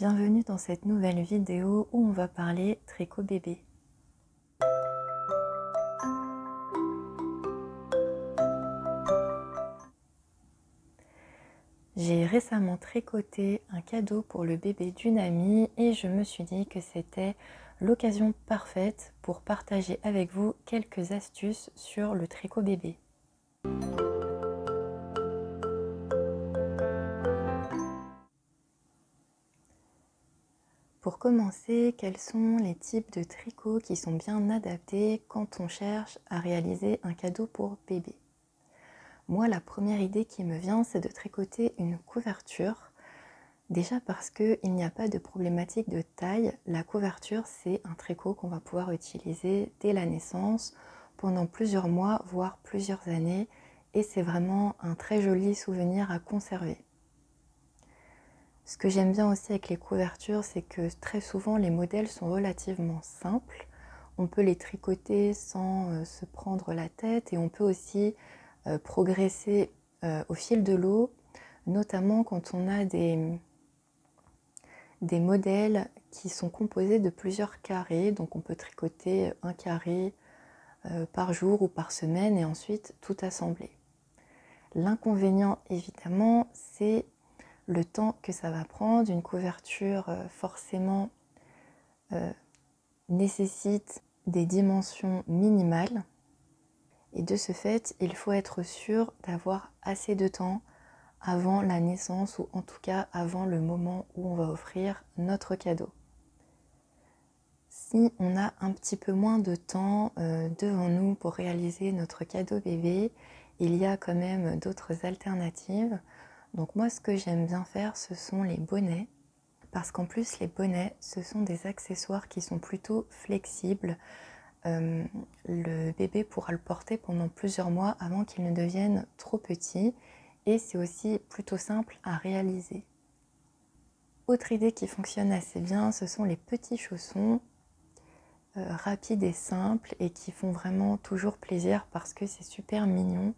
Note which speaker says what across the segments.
Speaker 1: Bienvenue dans cette nouvelle vidéo où on va parler tricot bébé. J'ai récemment tricoté un cadeau pour le bébé d'une amie et je me suis dit que c'était l'occasion parfaite pour partager avec vous quelques astuces sur le tricot bébé. Pour commencer, quels sont les types de tricots qui sont bien adaptés quand on cherche à réaliser un cadeau pour bébé? Moi, la première idée qui me vient, c'est de tricoter une couverture. Déjà parce qu'il n'y a pas de problématique de taille. La couverture, c'est un tricot qu'on va pouvoir utiliser dès la naissance, pendant plusieurs mois, voire plusieurs années. Et c'est vraiment un très joli souvenir à conserver. Ce que j'aime bien aussi avec les couvertures, c'est que très souvent les modèles sont relativement simples. On peut les tricoter sans se prendre la tête et on peut aussi progresser au fil de l'eau, notamment quand on a des modèles qui sont composés de plusieurs carrés. Donc on peut tricoter un carré par jour ou par semaine et ensuite tout assembler. L'inconvénient évidemment, c'est le temps que ça va prendre. Une couverture forcément nécessite des dimensions minimales et de ce fait il faut être sûr d'avoir assez de temps avant la naissance ou en tout cas avant le moment où on va offrir notre cadeau. Si on a un petit peu moins de temps devant nous pour réaliser notre cadeau bébé, il y a quand même d'autres alternatives. Donc moi, ce que j'aime bien faire, ce sont les bonnets. Parce qu'en plus, les bonnets, ce sont des accessoires qui sont plutôt flexibles. Le bébé pourra le porter pendant plusieurs mois avant qu'il ne devienne trop petit. Et c'est aussi plutôt simple à réaliser. Autre idée qui fonctionne assez bien, ce sont les petits chaussons rapides et simples et qui font vraiment toujours plaisir parce que c'est super mignon.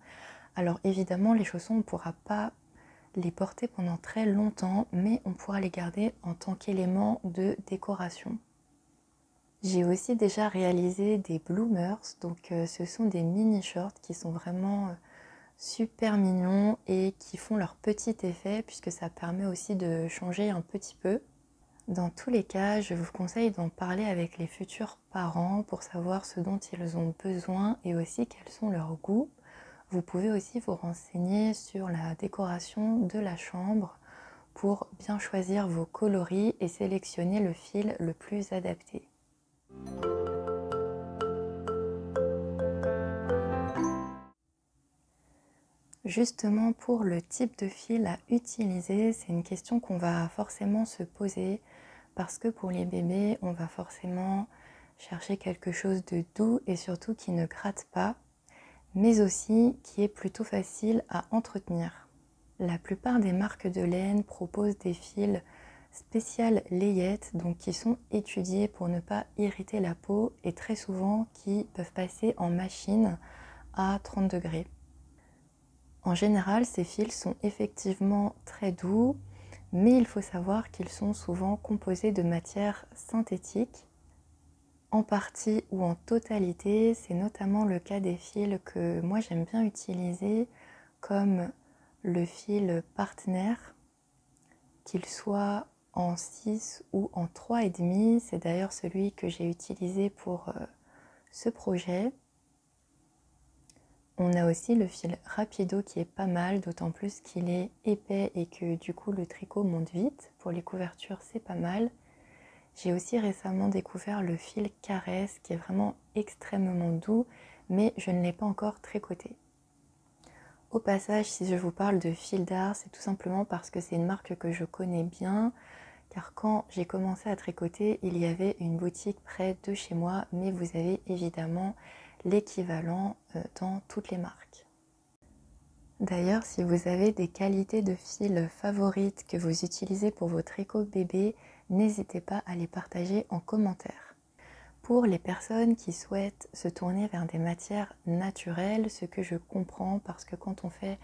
Speaker 1: Alors évidemment, les chaussons, on ne pourra pas les porter pendant très longtemps, mais on pourra les garder en tant qu'élément de décoration. J'ai aussi déjà réalisé des bloomers, donc ce sont des mini shorts qui sont vraiment super mignons et qui font leur petit effet puisque ça permet aussi de changer un petit peu. Dans tous les cas, je vous conseille d'en parler avec les futurs parents pour savoir ce dont ils ont besoin et aussi quels sont leurs goûts. Vous pouvez aussi vous renseigner sur la décoration de la chambre pour bien choisir vos coloris et sélectionner le fil le plus adapté. Justement, pour le type de fil à utiliser, c'est une question qu'on va forcément se poser parce que pour les bébés, on va forcément chercher quelque chose de doux et surtout qui ne gratte pas, mais aussi qui est plutôt facile à entretenir. La plupart des marques de laine proposent des fils spéciales layettes, donc qui sont étudiés pour ne pas irriter la peau et très souvent qui peuvent passer en machine à 30 degrés. En général, ces fils sont effectivement très doux, mais il faut savoir qu'ils sont souvent composés de matières synthétiques, en partie ou en totalité. C'est notamment le cas des fils que moi j'aime bien utiliser, comme le fil partenaire, qu'il soit en 6 ou en 3,5. C'est d'ailleurs celui que j'ai utilisé pour ce projet. On a aussi le fil rapido qui est pas mal, d'autant plus qu'il est épais et que du coup le tricot monte vite. Pour les couvertures, c'est pas mal. J'ai aussi récemment découvert le fil caresse qui est vraiment extrêmement doux, mais je ne l'ai pas encore tricoté. Au passage, si je vous parle de fil d'art, c'est tout simplement parce que c'est une marque que je connais bien, car quand j'ai commencé à tricoter, il y avait une boutique près de chez moi, mais vous avez évidemment l'équivalent dans toutes les marques. D'ailleurs, si vous avez des qualités de fil favorites que vous utilisez pour vos tricots bébés, n'hésitez pas à les partager en commentaire. Pour les personnes qui souhaitent se tourner vers des matières naturelles, ce que je comprends parce que quand on fait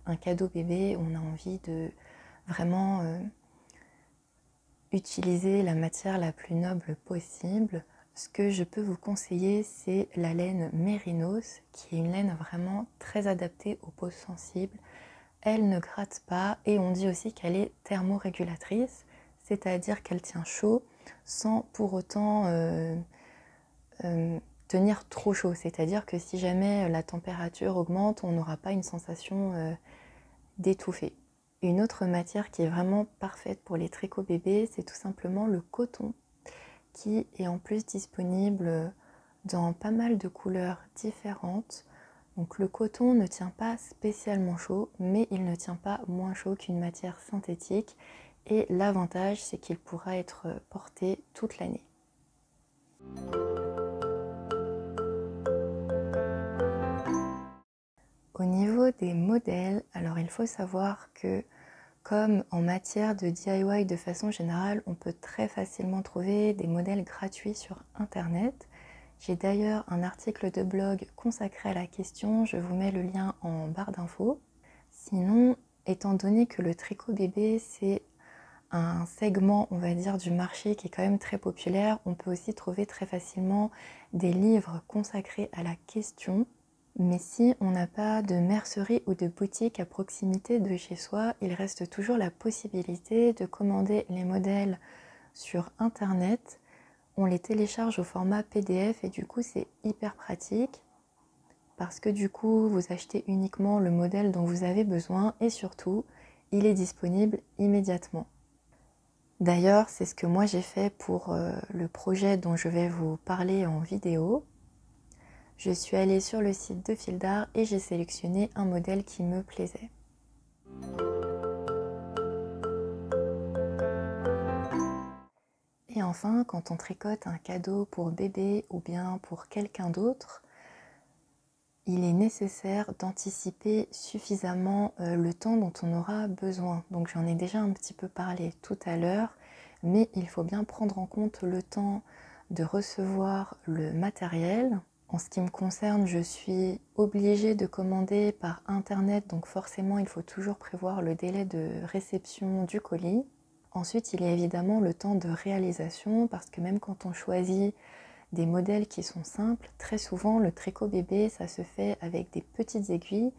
Speaker 1: un cadeau bébé, on a envie de vraiment utiliser la matière la plus noble possible, ce que je peux vous conseiller, c'est la laine Mérinos, qui est une laine vraiment très adaptée aux peaux sensibles. Elle ne gratte pas et on dit aussi qu'elle est thermorégulatrice, c'est-à-dire qu'elle tient chaud sans pour autant tenir trop chaud. C'est-à-dire que si jamais la température augmente, on n'aura pas une sensation d'étouffer. Une autre matière qui est vraiment parfaite pour les tricots bébés, c'est tout simplement le coton, qui est en plus disponible dans pas mal de couleurs différentes. Donc le coton ne tient pas spécialement chaud, mais il ne tient pas moins chaud qu'une matière synthétique. Et l'avantage, c'est qu'il pourra être porté toute l'année. Au niveau des modèles, alors il faut savoir que comme en matière de DIY de façon générale, on peut très facilement trouver des modèles gratuits sur internet. J'ai d'ailleurs un article de blog consacré à la question, je vous mets le lien en barre d'infos. Sinon, étant donné que le tricot bébé c'est un segment, on va dire, du marché qui est quand même très populaire, on peut aussi trouver très facilement des livres consacrés à la question. Mais si on n'a pas de mercerie ou de boutique à proximité de chez soi, il reste toujours la possibilité de commander les modèles sur internet. On les télécharge au format PDF et du coup c'est hyper pratique parce que du coup vous achetez uniquement le modèle dont vous avez besoin et surtout il est disponible immédiatement. D'ailleurs c'est ce que moi j'ai fait pour le projet dont je vais vous parler en vidéo. Je suis allée sur le site de Fil d'Art et j'ai sélectionné un modèle qui me plaisait. Et enfin, quand on tricote un cadeau pour bébé ou bien pour quelqu'un d'autre, il est nécessaire d'anticiper suffisamment le temps dont on aura besoin. Donc j'en ai déjà un petit peu parlé tout à l'heure, mais il faut bien prendre en compte le temps de recevoir le matériel. En ce qui me concerne, je suis obligée de commander par internet, donc forcément il faut toujours prévoir le délai de réception du colis. Ensuite, il y a évidemment le temps de réalisation, parce que même quand on choisit des modèles qui sont simples, très souvent le tricot bébé, ça se fait avec des petites aiguilles,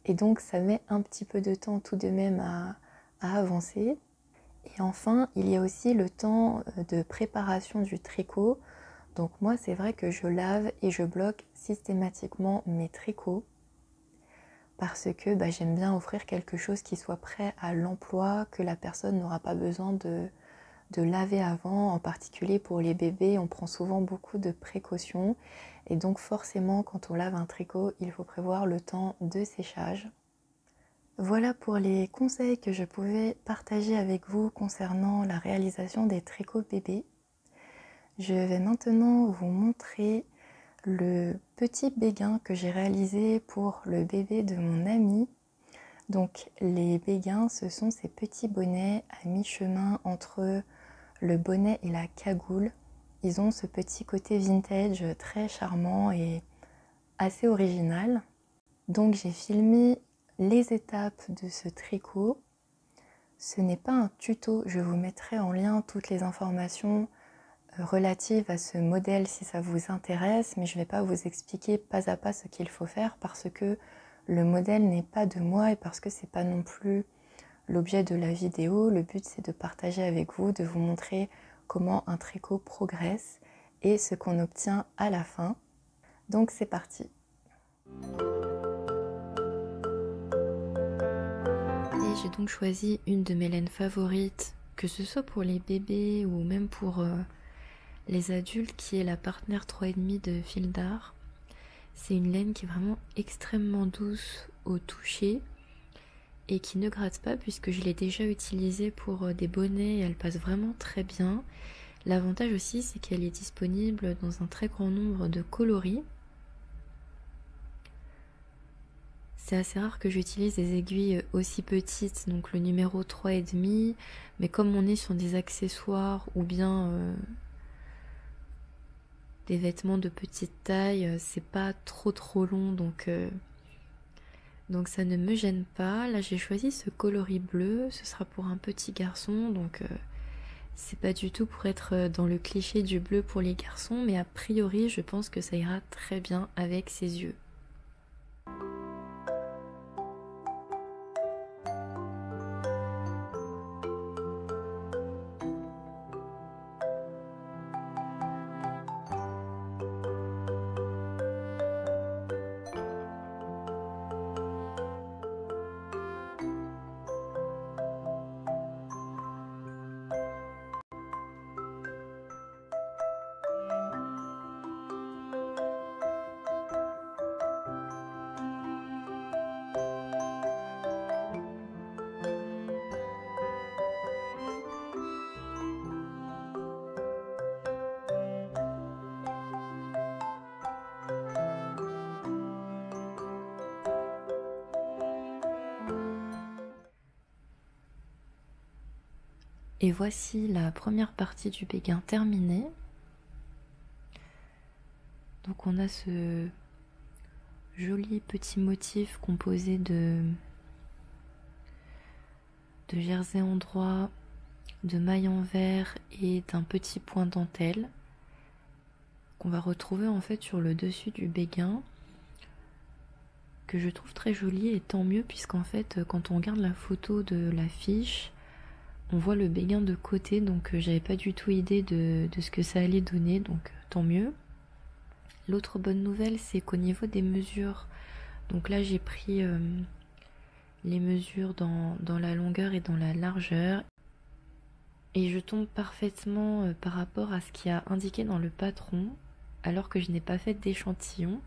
Speaker 1: et donc ça met un petit peu de temps tout de même à avancer. Et enfin, il y a aussi le temps de préparation du tricot. Donc moi, c'est vrai que je lave et je bloque systématiquement mes tricots parce que j'aime bien offrir quelque chose qui soit prêt à l'emploi, que la personne n'aura pas besoin de laver avant. En particulier pour les bébés, on prend souvent beaucoup de précautions. Et donc forcément, quand on lave un tricot, il faut prévoir le temps de séchage. Voilà pour les conseils que je pouvais partager avec vous concernant la réalisation des tricots bébés. Je vais maintenant vous montrer le petit béguin que j'ai réalisé pour le bébé de mon ami. Donc les béguins, ce sont ces petits bonnets à mi-chemin entre le bonnet et la cagoule. Ils ont ce petit côté vintage très charmant et assez original. Donc j'ai filmé les étapes de ce tricot. Ce n'est pas un tuto, je vous mettrai en lien toutes les informations relatives à ce modèle si ça vous intéresse, mais je ne vais pas vous expliquer pas à pas ce qu'il faut faire parce que le modèle n'est pas de moi et parce que c'est pas non plus l'objet de la vidéo. Le but c'est de partager avec vous, de vous montrer comment un tricot progresse et ce qu'on obtient à la fin. Donc c'est parti. Et j'ai donc choisi une de mes laines favorites, que ce soit pour les bébés ou même pour les adultes, qui est la Partner 3,5 de Fil d'Art. C'est une laine qui est vraiment extrêmement douce au toucher et qui ne gratte pas puisque je l'ai déjà utilisée pour des bonnets et elle passe vraiment très bien. L'avantage aussi, c'est qu'elle est disponible dans un très grand nombre de coloris. C'est assez rare que j'utilise des aiguilles aussi petites, donc le numéro 3,5, mais comme on est sur des accessoires ou bien des vêtements de petite taille, c'est pas trop long, donc ça ne me gêne pas. Là j'ai choisi ce coloris bleu, ce sera pour un petit garçon, donc
Speaker 2: C'est pas du tout pour être dans le cliché du bleu pour les garçons, mais a priori, je pense que ça ira très bien avec ses yeux. Et voici la première partie du béguin terminée. Donc on a ce joli petit motif composé de jersey en droit, de mailles en vert et d'un petit point dentelle qu'on va retrouver en fait sur le dessus du béguin, que je trouve très joli, et tant mieux puisqu'en fait quand on regarde la photo de l'affiche, on voit le béguin de côté, donc j'avais pas du tout idée de ce que ça allait donner, donc tant mieux. L'autre bonne nouvelle, c'est qu'au niveau des mesures, donc là j'ai pris les mesures dans la longueur et dans la largeur, et je tombe parfaitement par rapport à ce qui a indiqué dans le patron, alors que je n'ai pas fait d'échantillon.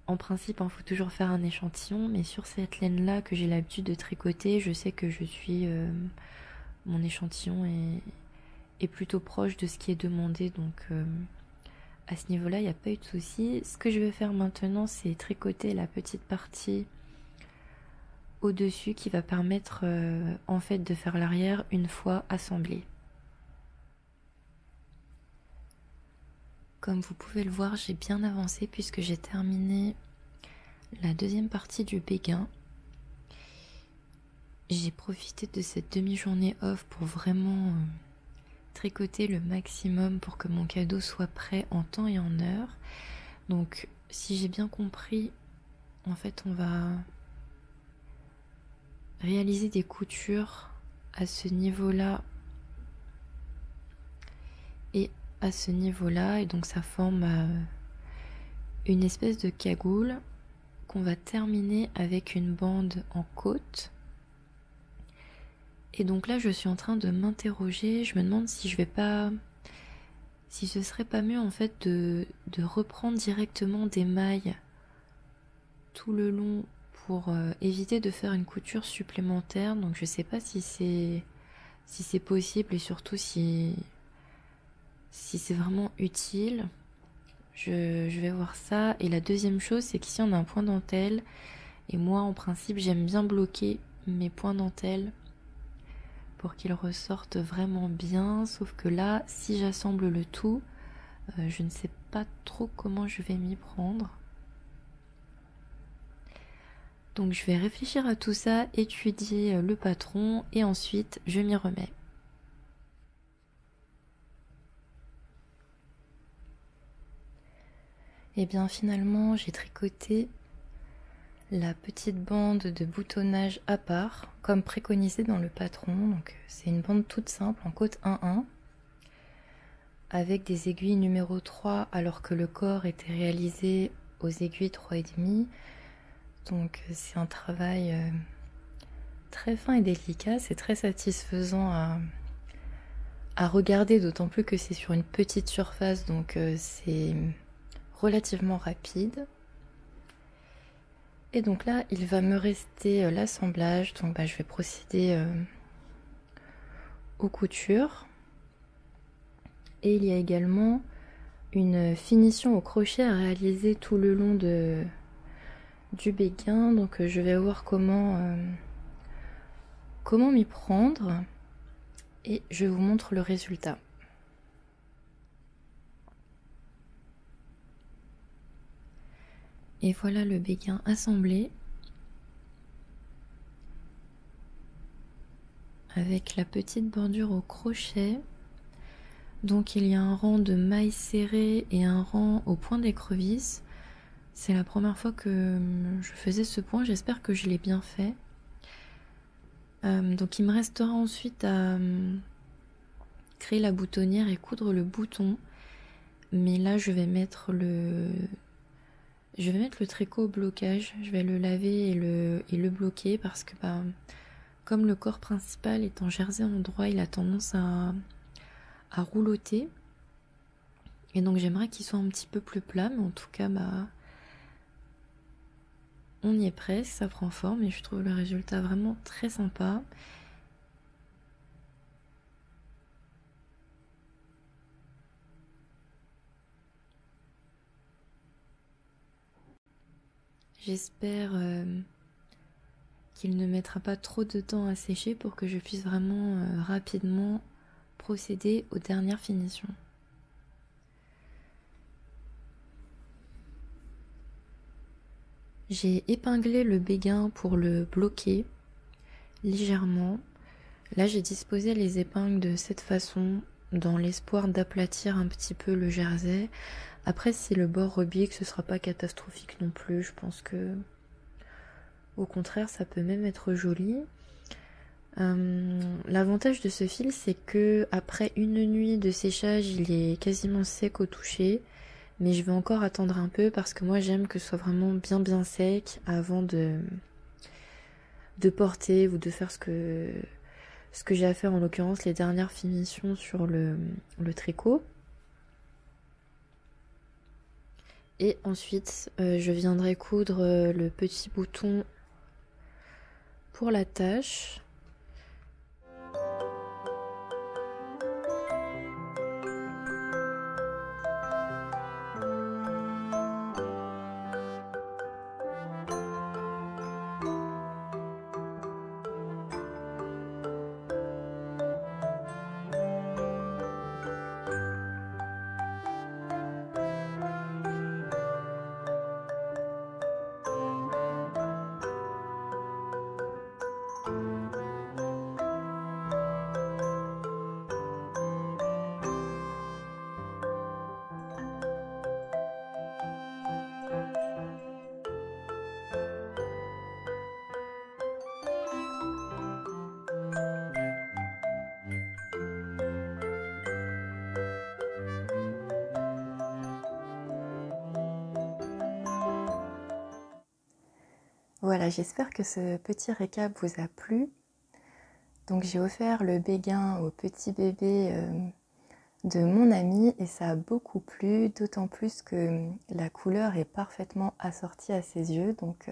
Speaker 2: En principe, il faut toujours faire un échantillon, mais sur cette laine-là que j'ai l'habitude de tricoter, je sais que mon échantillon est plutôt proche de ce qui est demandé, donc à ce niveau-là, il n'y a pas eu de souci. Ce que je vais faire maintenant, c'est tricoter la petite partie au-dessus qui va permettre en fait de faire l'arrière une fois assemblé. Comme vous pouvez le voir, j'ai bien avancé puisque j'ai terminé la deuxième partie du béguin. J'ai profité de cette demi-journée off pour vraiment tricoter le maximum pour que mon cadeau soit prêt en temps et en heure. Donc si j'ai bien compris, en fait on va réaliser des coutures à ce niveau-là et à ce niveau-là, et donc ça forme une espèce de cagoule qu'on va terminer avec une bande en côte. Et donc là je suis en train de m'interroger, je me demande si ce serait pas mieux en fait de reprendre directement des mailles tout le long pour éviter de faire une couture supplémentaire. Donc je sais pas si c'est possible, et surtout si c'est vraiment utile. Je vais voir ça. Et la deuxième chose, c'est qu'ici on a un point dentelle, et moi en principe j'aime bien bloquer mes points dentelle pour qu'ils ressortent vraiment bien, sauf que là si j'assemble le tout, je ne sais pas trop comment je vais m'y prendre. Donc je vais réfléchir à tout ça, étudier le patron, et ensuite je m'y remets. Et bien finalement j'ai tricoté la petite bande de boutonnage à part, comme préconisé dans le patron. Donc c'est une bande toute simple en côte 1-1, avec des aiguilles numéro 3, alors que le corps était réalisé aux aiguilles 3,5. Donc c'est un travail très fin et délicat, c'est très satisfaisant à regarder, d'autant plus que c'est sur une petite surface, donc c'est relativement rapide. Et donc là il va me rester l'assemblage, donc je vais procéder aux coutures. Et il y a également une finition au crochet à réaliser tout le long du béguin, donc je vais voir comment m'y prendre, et je vous montre le résultat. Et voilà le béguin assemblé. avec la petite bordure au crochet. Donc il y a un rang de mailles serrées et un rang au point d'écrevisse. C'est la première fois que je faisais ce point, j'espère que je l'ai bien fait. Donc il me restera ensuite à créer la boutonnière et coudre le bouton. Mais là je vais mettre le tricot au blocage. Je vais le laver et le bloquer parce que comme le corps principal est en jersey endroit, il a tendance à roulotter. Et donc j'aimerais qu'il soit un petit peu plus plat, mais en tout cas on y est presque, ça prend forme et je trouve le résultat vraiment très sympa. J'espère qu'il ne mettra pas trop de temps à sécher pour que je puisse vraiment rapidement procéder aux dernières finitions. J'ai épinglé le béguin pour le bloquer légèrement. Là j'ai disposé les épingles de cette façon dans l'espoir d'aplatir un petit peu le jersey. Après si le bord rebique ce sera pas catastrophique non plus, je pense que au contraire ça peut même être joli. L'avantage de ce fil c'est que après une nuit de séchage il est quasiment sec au toucher. Mais je vais encore attendre un peu parce que moi j'aime que ce soit vraiment bien sec avant de porter ou de faire ce que j'ai à faire, en l'occurrence les dernières finitions sur le tricot. Et ensuite je viendrai coudre le petit bouton pour la tâche.
Speaker 1: Voilà, j'espère que ce petit récap vous a plu. Donc j'ai offert le béguin au petit bébé de mon ami et ça a beaucoup plu, d'autant plus que la couleur est parfaitement assortie à ses yeux. Donc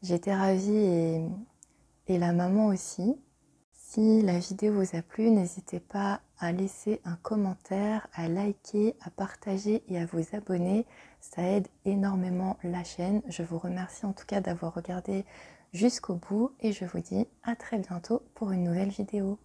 Speaker 1: j'étais ravie et la maman aussi. Si la vidéo vous a plu, n'hésitez pas à laisser un commentaire, à liker, à partager et à vous abonner. Ça aide énormément la chaîne. Je vous remercie en tout cas d'avoir regardé jusqu'au bout et je vous dis à très bientôt pour une nouvelle vidéo.